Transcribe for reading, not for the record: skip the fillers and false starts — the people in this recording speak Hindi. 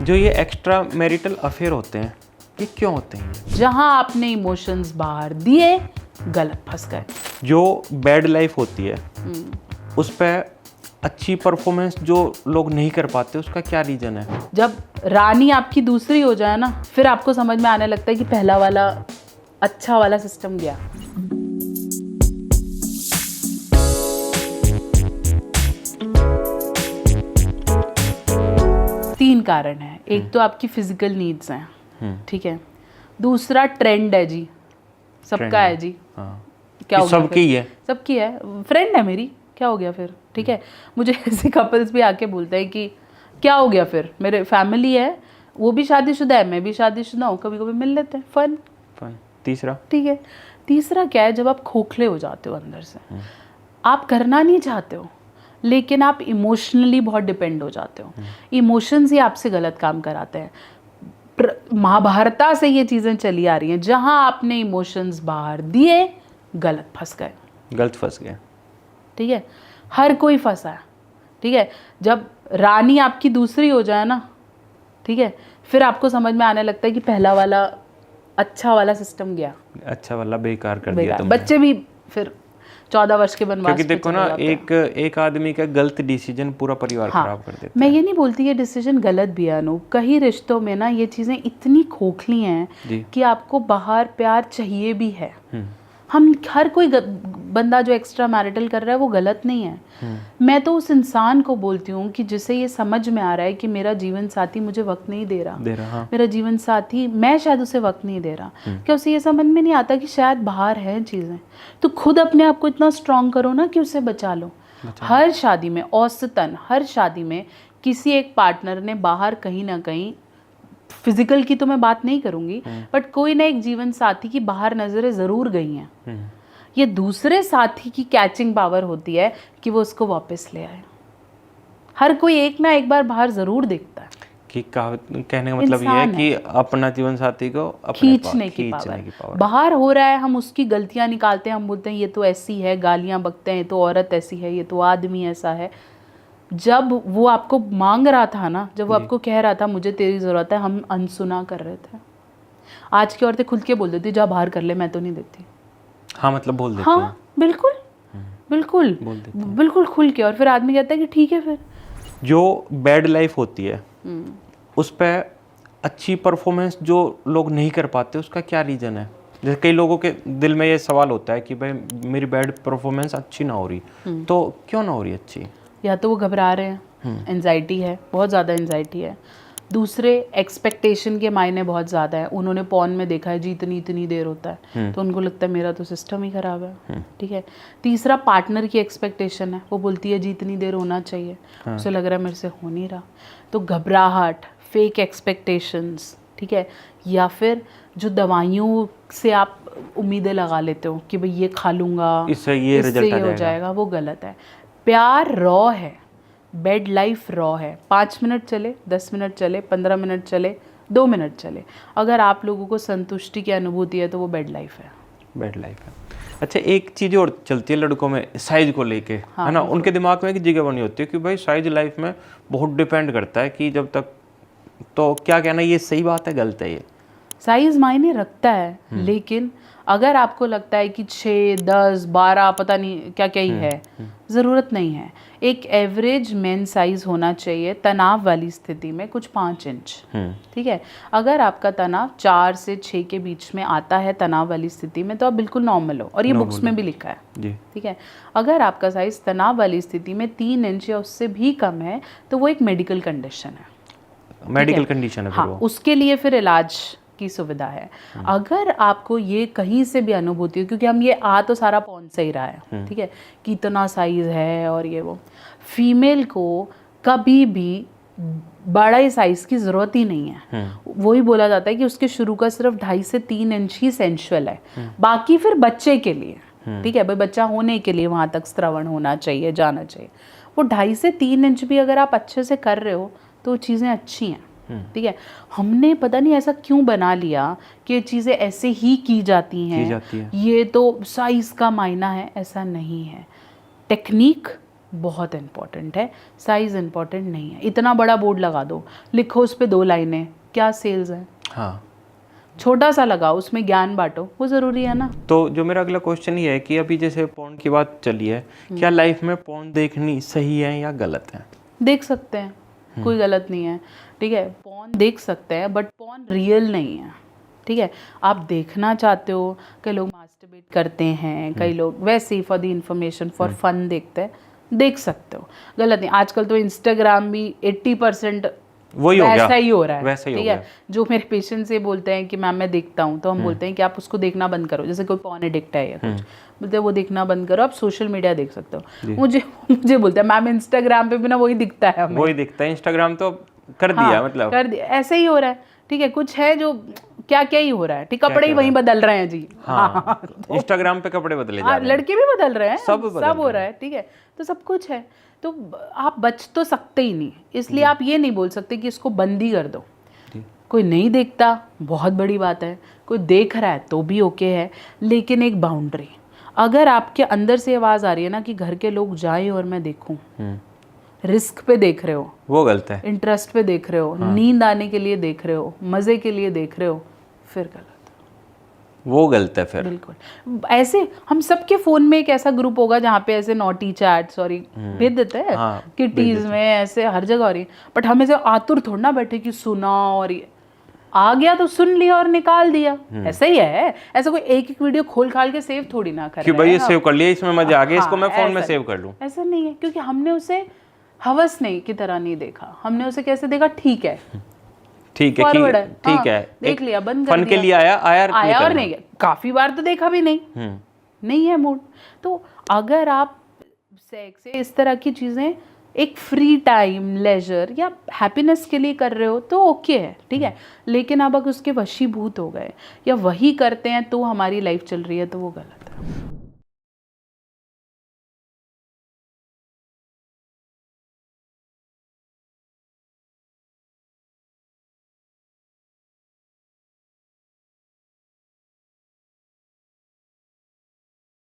जो ये एक्स्ट्रा मैरिटल अफेयर होते हैं ये क्यों होते हैं? जहां आपने इमोशंस बाहर दिए गलत फंस गए। जो बैड लाइफ होती है उस पर अच्छी परफॉर्मेंस जो लोग नहीं कर पाते उसका क्या रीज़न है? जब रानी आपकी दूसरी हो जाए ना, फिर आपको समझ में आने लगता है कि पहला वाला अच्छा वाला सिस्टम गया। तीन कारण है। एक तो आपकी फिजिकल नीड्स हैं, ठीक है। दूसरा ट्रेंड है जी, सबका है जी। हाँ। क्या हो गया? सबकी है, सबकी है। फ्रेंड है मेरी, क्या हो गया फिर? ठीक है। मुझे ऐसे कपल्स भी आके बोलते हैं कि क्या हो गया फिर, मेरे फैमिली है, वो भी शादीशुदा है, मैं भी शादीशुदा हूँ, कभी कभी मिल लेते हैं, फन। तीसरा, ठीक है। तीसरा क्या है, जब आप खोखले हो जाते हो अंदर से, आप करना नहीं चाहते हो लेकिन आप इमोशनली बहुत डिपेंड हो जाते हो। इमोशंस ही आपसे गलत काम कराते हैं। महाभारता से ये चीज़ें चली आ रही हैं, जहां आपने इमोशंस बाहर दिए गलत फंस गए। ठीक है, हर कोई फंसा है। ठीक है, जब रानी आपकी दूसरी हो जाए ना, ठीक है, फिर आपको समझ में आने लगता है कि पहला वाला अच्छा वाला सिस्टम गया, अच्छा वाला बेकार कर दिया तुमने। बच्चे भी फिर 14 वर्ष के बनवास क्योंकि देखो ना, एक आदमी का गलत डिसीजन पूरा परिवार खराब कर देता मैं ये नहीं बोलती ये डिसीजन गलत भी है अनूप, कई रिश्तों में ना ये चीज़ें इतनी खोखली हैं कि आपको बाहर प्यार चाहिए भी है। हम हर कोई बंदा जो एक्स्ट्रा मैरिटल कर रहा है वो गलत नहीं है। मैं तो उस इंसान को बोलती हूँ कि जिसे ये समझ में आ रहा है कि मेरा जीवन साथी मुझे वक्त नहीं दे रहा, हाँ। मेरा जीवन साथी, मैं शायद उसे वक्त नहीं दे रहा, क्या उसे ये समझ में नहीं आता कि शायद बाहर है चीज़ें, तो खुद अपने आप को इतना स्ट्रॉन्ग करो ना कि उसे बचा लो। हर शादी में, औसतन हर शादी में किसी एक पार्टनर ने बाहर कहीं ना कहीं, फिजिकल की तो मैं बात नहीं करूंगी, बट कोई ना एक जीवन साथी की बाहर नजरें जरूर गई हैं। ये दूसरे साथी की कैचिंग पावर होती है कि वो उसको वापस ले आए। हर कोई एक ना एक बार बाहर जरूर देखता है कि कहने का मतलब ये है कि अपना जीवन साथी को खींचने की पावर बाहर हो रहा है। हम उसकी गलतियां निकालते हैं, हम बोलते हैं ये तो ऐसी है, गालियां बकते हैं, ये तो औरत ऐसी है, ये तो आदमी ऐसा है। जब वो आपको मांग रहा था ना, जब वो आपको कह रहा था मुझे तेरी ज़रूरत है, हम अनसुना कर रहे थे। आज की औरतें खुद के बोल देती जा बाहर कर ले, मैं तो नहीं देती। हाँ, मतलब बोल देती हाँ, बिल्कुल बिल्कुल बिल्कुल खुल के। और फिर आदमी कहता है कि ठीक है। फिर जो बैड लाइफ होती है उस पर अच्छी परफॉर्मेंस जो लोग नहीं कर पाते उसका क्या रीज़न है? जैसे कई लोगों के दिल में ये सवाल होता है कि भाई मेरी बैड परफॉर्मेंस अच्छी ना हो रही, तो क्यों ना हो रही अच्छी? या तो वो घबरा रहे हैं, एंजाइटी है, बहुत ज़्यादा एंजाइटी है। दूसरे एक्सपेक्टेशन के मायने बहुत ज़्यादा है। उन्होंने पॉन में देखा है जी इतनी देर होता है, तो उनको लगता है मेरा तो सिस्टम ही ख़राब है। ठीक है। तीसरा पार्टनर की एक्सपेक्टेशन है, वो बोलती है जी इतनी देर होना चाहिए, उसे लग रहा है मेरे से हो नहीं रहा, तो घबराहट, फेक एक्सपेक्टेशंस। ठीक है। या फिर जो दवाइयों से आप उम्मीदें लगा लेते हो कि भाई ये खा लूँगा इससे ये रिजल्ट हो जाएगा, वो गलत है। प्यार रॉ है, बेड लाइफ रॉ है। 5 मिनट चले, 10 मिनट चले, 15 मिनट चले, 2 मिनट चले, अगर आप लोगों को संतुष्टि की अनुभूति है तो वो बेड लाइफ है। बेड लाइफ है। अच्छा, एक चीज़ और चलती है लड़कों में साइज को लेके, है ना? उनके दिमाग में एक जगह बनी होती है कि भाई साइज लाइफ में बहुत डिपेंड करता है कि जब तक, तो क्या कहना, ये सही बात है गलत है? ये साइज मायने रखता है, लेकिन अगर आपको लगता है कि 6, 10, 12 पता नहीं क्या क्या ही है, ज़रूरत नहीं है। एक एवरेज मेन साइज होना चाहिए तनाव वाली स्थिति में कुछ 5 इंच। ठीक है। अगर आपका तनाव 4 से 6 के बीच में आता है तनाव वाली स्थिति में, तो आप बिल्कुल नॉर्मल हो, और ये बुक्स में भी लिखा है। ठीक है। अगर आपका साइज तनाव वाली स्थिति में 3 इंच या उससे भी कम है, तो वो एक मेडिकल कंडीशन है। मेडिकल कंडीशन है। हाँ, उसके लिए फिर इलाज की सुविधा है। अगर आपको ये कहीं से भी अनुभूति हो, क्योंकि हम ये तो सारा पॉन से ही रहा है, ठीक है, कि इतना साइज है और ये वो, फीमेल को कभी भी बड़ा साइज की जरूरत ही नहीं है। वही बोला जाता है कि उसके शुरू का सिर्फ 2.5 से 3 इंच ही सेंशुअल है, बाकी फिर बच्चे के लिए। ठीक है भाई, बच्चा होने के लिए वहां तक श्रवण होना चाहिए, जाना चाहिए। वो 2.5 से 3 इंच भी अगर आप अच्छे से कर रहे हो तो चीज़ें अच्छी हैं। ठीक है। हमने पता नहीं ऐसा क्यों बना लिया कि ये चीज़ें ऐसे ही की जाती हैं, ये तो साइज का मायना है, ऐसा नहीं है। टेक्निक बहुत इम्पॉर्टेंट है, साइज़ इम्पॉर्टेंट नहीं है। इतना बड़ा बोर्ड लगा दो, लिखो उस पर 2 लाइनें, क्या सेल्स है? हाँ। छोटा सा लगाओ, उसमें ज्ञान बांटो, वो ज़रूरी है ना। तो जो मेरा अगला क्वेश्चन ये है कि अभी जैसे पोर्न की बात चली है, क्या लाइफ में पोर्न देखनी सही है या गलत है? देख सकते हैं, कोई गलत नहीं है, ठीक है। पॉर्न देख सकते हैं बट पॉर्न रियल नहीं है, ठीक है। आप देखना चाहते हो, कई लोग मास्टरबेट करते हैं, कई लोग वैसे ही for the information for fun देखते हैं, देख सकते हो, गलत नहीं। आजकल तो इंस्टाग्राम भी 80% वही हो गया, वैसा ही हो रहा है, वैसा ही हो ठीक है। जो मेरे पेशेंट ये बोलते हैं कि मैम मैं देखता हूँ, तो हम बोलते हैं कि आप उसको देखना बंद करो। जैसे कोई पॉर्न एडिक्ट है या कुछ, बोलते हैं वो देखना बंद करो, आप सोशल मीडिया देख सकते हो। मुझे बोलते हैं मैम इंस्टाग्राम पे भी ना वही दिखता है हमें। वही दिखता है, इंस्टाग्राम तो कर दिया, मतलब कर दिया, ऐसे ही हो रहा है, ठीक है। कुछ है जो क्या क्या ही हो रहा है, ठीक, कपड़े ही वहीं बदल रहे हैं जी। हाँ, इंस्टाग्राम पे कपड़े बदले जा रहे हैं, लड़के भी बदल रहे हैं, सब हो रहा है, ठीक है। तो सब कुछ है, तो आप बच तो सकते ही नहीं, इसलिए आप ये नहीं बोल सकते कि इसको बंद ही कर दो। कोई नहीं देखता, बहुत बड़ी बात है, कोई देख रहा है तो भी ओके है, लेकिन एक बाउंड्री। अगर आपके अंदर से आवाज़ आ रही है ना कि घर के लोग जाएं और मैं देखूं, रिस्क पे देख रहे हो, वो गलत है। इंटरेस्ट पे देख रहे हो, नींद आने के लिए देख रहे हो, मज़े के लिए देख रहे हो, फिर गलत, वो गलत है फिर। बिल्कुल। ऐसे हम सबके फ़ोन में एक ऐसा ग्रुप होगा जहाँ पे ऐसे नॉटी चैट्स और भेज देते हैं, किटीज़ में ऐसे हर जगह हो रही है, बट हमें से आतुर थोड़ा ना बैठे कि सुना और ये आ गया तो सुन लिया और निकाल दिया, ऐसा ही है। ऐसा कोई एक एक वीडियो खोल खाल के सेव थोड़ी ना कर कि भाई ये सेव कर लिया, इसमें मजा आ गया, इसको मैं फोन में सेव कर लूं। ऐसा नहीं है, क्योंकि हमने उसे हवस नहीं की तरह नहीं देखा, हमने उसे कैसे देखा, ठीक है, ठीक है, ठीक है, देख लिया, बंद कर दिया, फन के लिए आया और नहीं गया। काफी बार तो देखा भी नहीं, नहीं है मूड। तो अगर आप सेक्स से इस तरह की चीजें एक फ्री टाइम, लेजर या हैप्पीनेस के लिए कर रहे हो तो ओके है, ठीक है। लेकिन अब अगर उसके वशीभूत हो गए या वही करते हैं तो हमारी लाइफ चल रही है, तो वो गलत।